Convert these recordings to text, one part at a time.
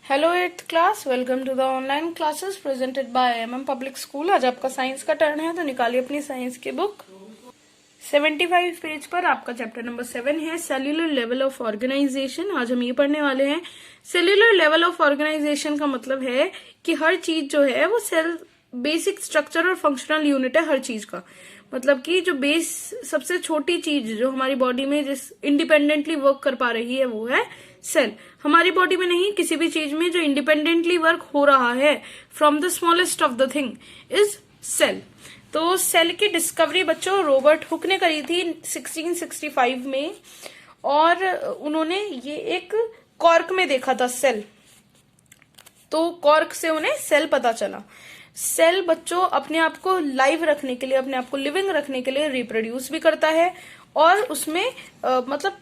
Hello 8th class, welcome to the online classes presented by MM public school. आज आपका science का turn है, तो निकालिए अपनी साइंस की बुक। 75 पेज पर आपका चैप्टर नंबर 7 है सेल्यूलर लेवल ऑफ ऑर्गेनाइजेशन। आज हम ये पढ़ने वाले हैं। सेल्यूलर लेवल ऑफ ऑर्गेनाइजेशन का मतलब है कि हर चीज जो है वो सेल बेसिक स्ट्रक्चर और फंक्शनल यूनिट है हर चीज का। मतलब कि जो बेस सबसे छोटी चीज जो हमारी बॉडी में जिस इंडिपेंडेंटली वर्क कर पा रही है वो है सेल। हमारी बॉडी में नहीं, किसी भी चीज में जो इंडिपेंडेंटली वर्क हो रहा है from the smallest of the thing is cell. तो सेल की डिस्कवरी बच्चों रॉबर्ट हुक ने करी थी 1665 में, और उन्होंने ये एक कॉर्क में देखा था सेल। तो कॉर्क से उन्हें सेल पता चला। सेल बच्चों अपने आप को लाइव रखने के लिए, अपने आप को लिविंग रखने के लिए रिप्रोड्यूस भी करता है, और उसमें मतलब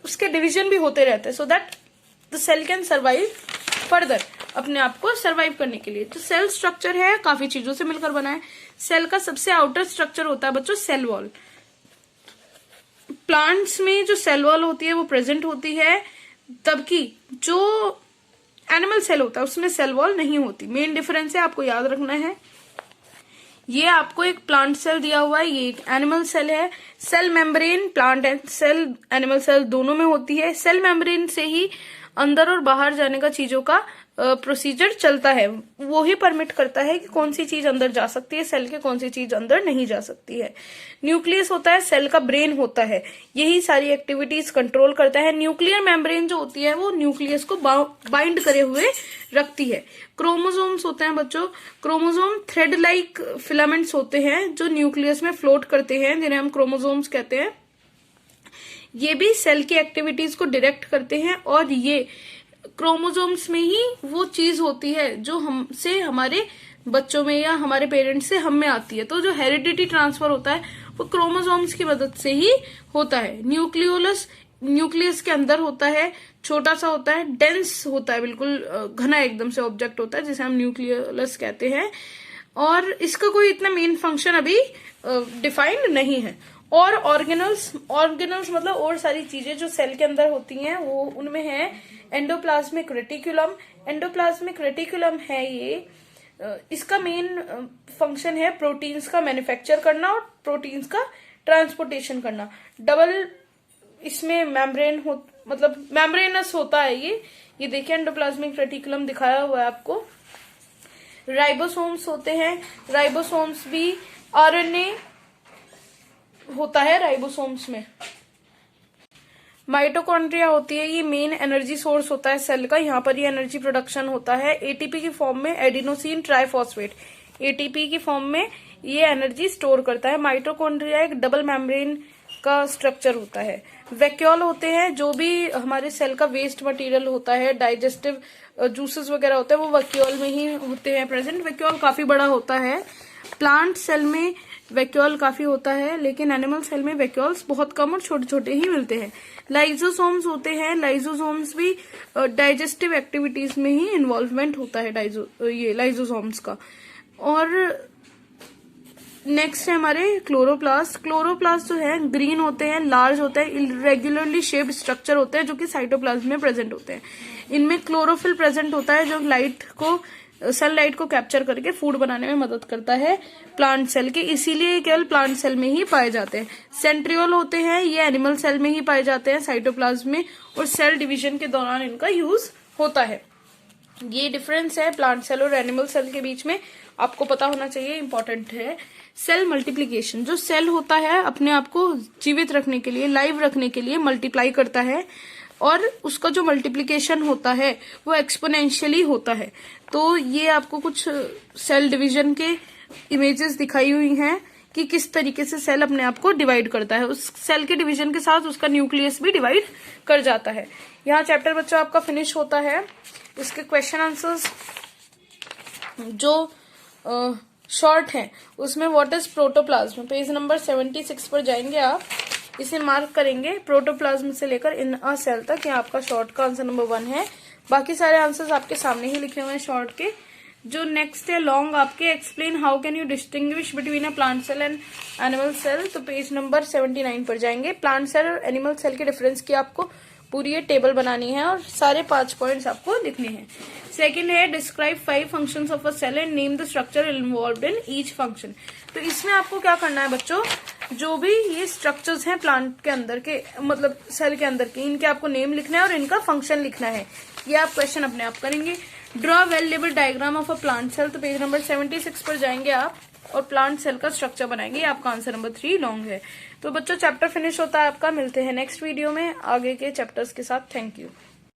उसके डिवीजन भी होते रहते हैं, so that the cell can survive further, अपने आप को सर्वाइव करने के लिए। तो सेल स्ट्रक्चर है काफी चीजों से मिलकर बना है। सेल का सबसे आउटर स्ट्रक्चर होता है बच्चों सेल वॉल। प्लांट्स में जो सेल वॉल होती है वो प्रेजेंट होती है, तबकि जो एनिमल सेल होता है उसमें सेल वॉल नहीं होती। मेन डिफरेंस है, आपको याद रखना है। ये आपको एक प्लांट सेल दिया हुआ है, ये एक एनिमल सेल है। Cell membrane plant cell animal cell दोनों में होती है। सेल मेम्ब्रेन से ही अंदर और बाहर जाने का चीजों का प्रोसीजर चलता है। वो ही परमिट करता है कि कौन सी चीज अंदर जा सकती है सेल के, कौन सी चीज अंदर नहीं जा सकती है। न्यूक्लियस होता है, सेल का ब्रेन होता है, यही सारी एक्टिविटीज कंट्रोल करता है। न्यूक्लियर मेम्ब्रेन जो होती है वो न्यूक्लियस को बाइंड करे हुए रखती है। क्रोमोसोम्स होते हैं बच्चों, क्रोमोसोम थ्रेड लाइक फिलामेंट्स होते हैं जो न्यूक्लियस में फ्लोट करते हैं, जिन्हें हम क्रोमोसोम्स कहते हैं। ये भी सेल की एक्टिविटीज को डायरेक्ट करते हैं, और ये क्रोमोसोम्स में ही वो चीज होती है जो हमसे हमारे बच्चों में या हमारे पेरेंट्स से हम में आती है। तो जो हेरिडिटी ट्रांसफर होता है वो क्रोमोसोम्स की मदद से ही होता है। न्यूक्लियोलस न्यूक्लियस के अंदर होता है, छोटा सा होता है, डेंस होता है, बिल्कुल घना एकदम से ऑब्जेक्ट होता है जिसे हम न्यूक्लियोलस कहते हैं। और इसका कोई इतना मेन फंक्शन अभी डिफाइंड नहीं है। और ऑर्गेनल्स मतलब और सारी चीजें जो सेल के अंदर होती हैं वो उनमें है एंडोप्लाज्मिक रेटिकुलम। एंडोप्लाज्मिक रेटिकुलम है ये, इसका मेन फंक्शन है प्रोटीन्स का मैन्युफैक्चर करना और प्रोटीन्स का ट्रांसपोर्टेशन करना। डबल इसमें मेम्ब्रेन मतलब मेम्ब्रेनस होता है ये देखिए एंडोप्लाज्मिक रेटिकुलम दिखाया हुआ है आपको। राइबोसोम्स होते हैं, राइबोसोम्स भी आरएनए होता है राइबोसोम्स में। माइटोकॉन्ड्रिया होती है, ये मेन एनर्जी सोर्स होता है सेल का। यहाँ पर ये एनर्जी प्रोडक्शन होता है एटीपी की फॉर्म में, एडिनोसिन ट्राइफॉस्फेट एटीपी की फॉर्म में ये एनर्जी स्टोर करता है। माइटोकॉन्ड्रिया एक डबल मेम्ब्रेन का स्ट्रक्चर होता है। वैक्यूल होते हैं, जो भी हमारे सेल का वेस्ट मटेरियल होता है, डाइजेस्टिव जूसेस वगैरह होते हैं, वो वैक्यूल में ही होते हैं प्रेजेंट। वैक्यूल काफी बड़ा होता है। प्लांट सेल में वैक्यूल काफी होता है, लेकिन एनिमल सेल में वैक्यूल्स बहुत कम और छोटे छोटे ही मिलते हैं। लाइजोसोम्स होते हैं, लाइजोसोम्स भी डाइजेस्टिव एक्टिविटीज में ही इन्वॉल्वमेंट होता है ये लाइजोसोम्स का। और नेक्स्ट है हमारे क्लोरोप्लास्ट। क्लोरोप्लास्ट जो है ग्रीन होते हैं, लार्ज होते हैं, इरेगुलरली शेप्ड स्ट्रक्चर होते हैं जो कि साइटोप्लाज्म में प्रेजेंट होते हैं। इनमें क्लोरोफिल प्रेजेंट होता है जो सनलाइट को कैप्चर करके फूड बनाने में मदद करता है प्लांट सेल के, इसीलिए केवल प्लांट सेल में ही पाए जाते हैं। सेंट्रियोल होते हैं, ये एनिमल सेल में ही पाए जाते हैं साइटोप्लाज्म में, और सेल डिवीजन के दौरान इनका यूज होता है। ये डिफरेंस है प्लांट सेल और एनिमल सेल के बीच में, आपको पता होना चाहिए, इंपॉर्टेंट है। सेल मल्टीप्लीकेशन, जो सेल होता है अपने आप को जीवित रखने के लिए, लाइव रखने के लिए मल्टीप्लाई करता है, और उसका जो मल्टीप्लिकेशन होता है वो एक्सपोनेंशियली होता है। तो ये आपको कुछ सेल डिवीजन के इमेजेस दिखाई हुई हैं कि किस तरीके से सेल अपने आप को डिवाइड करता है। उस सेल के डिवीजन के साथ उसका न्यूक्लियस भी डिवाइड कर जाता है। यहाँ चैप्टर बच्चों आपका फिनिश होता है। इसके क्वेश्चन आंसर्स जो शॉर्ट हैं उसमें what is protoplasm, page number 76 पर जाएंगे आप, इसे मार्क करेंगे प्रोटोप्लाज्म से लेकर इन अ सेल तक। ये आपका शॉर्ट का आंसर नंबर 1 है। बाकी सारे आंसर्स आपके सामने ही लिखे हुए हैं शॉर्ट के। जो नेक्स्ट है लॉन्ग आपके, explain how can you distinguish between a plant cell and animal cell, तो पेज नंबर 79 पर जाएंगे। प्लांट सेल और एनिमल सेल के डिफरेंस की आपको पूरी ये टेबल बनानी है और सारे 5 पॉइंट्स आपको लिखने हैं। सेकंड है describe 5 functions of a cell and name the structure involved in each function. तो इसमें आपको क्या करना है बच्चों, जो भी ये स्ट्रक्चर्स हैं प्लांट के अंदर के, मतलब सेल के अंदर के, इनके आपको नेम लिखना है और इनका फंक्शन लिखना है। ये आप क्वेश्चन अपने आप करेंगे। Draw well labelled diagram of a plant cell, तो पेज नंबर 76 पर जाएंगे आप और प्लांट सेल का स्ट्रक्चर बनाएंगे। आपका आंसर नंबर 3 लॉन्ग है। तो बच्चों चैप्टर फिनिश होता है आपका। मिलते हैं नेक्स्ट वीडियो में आगे के चैप्टर्स के साथ। Thank you.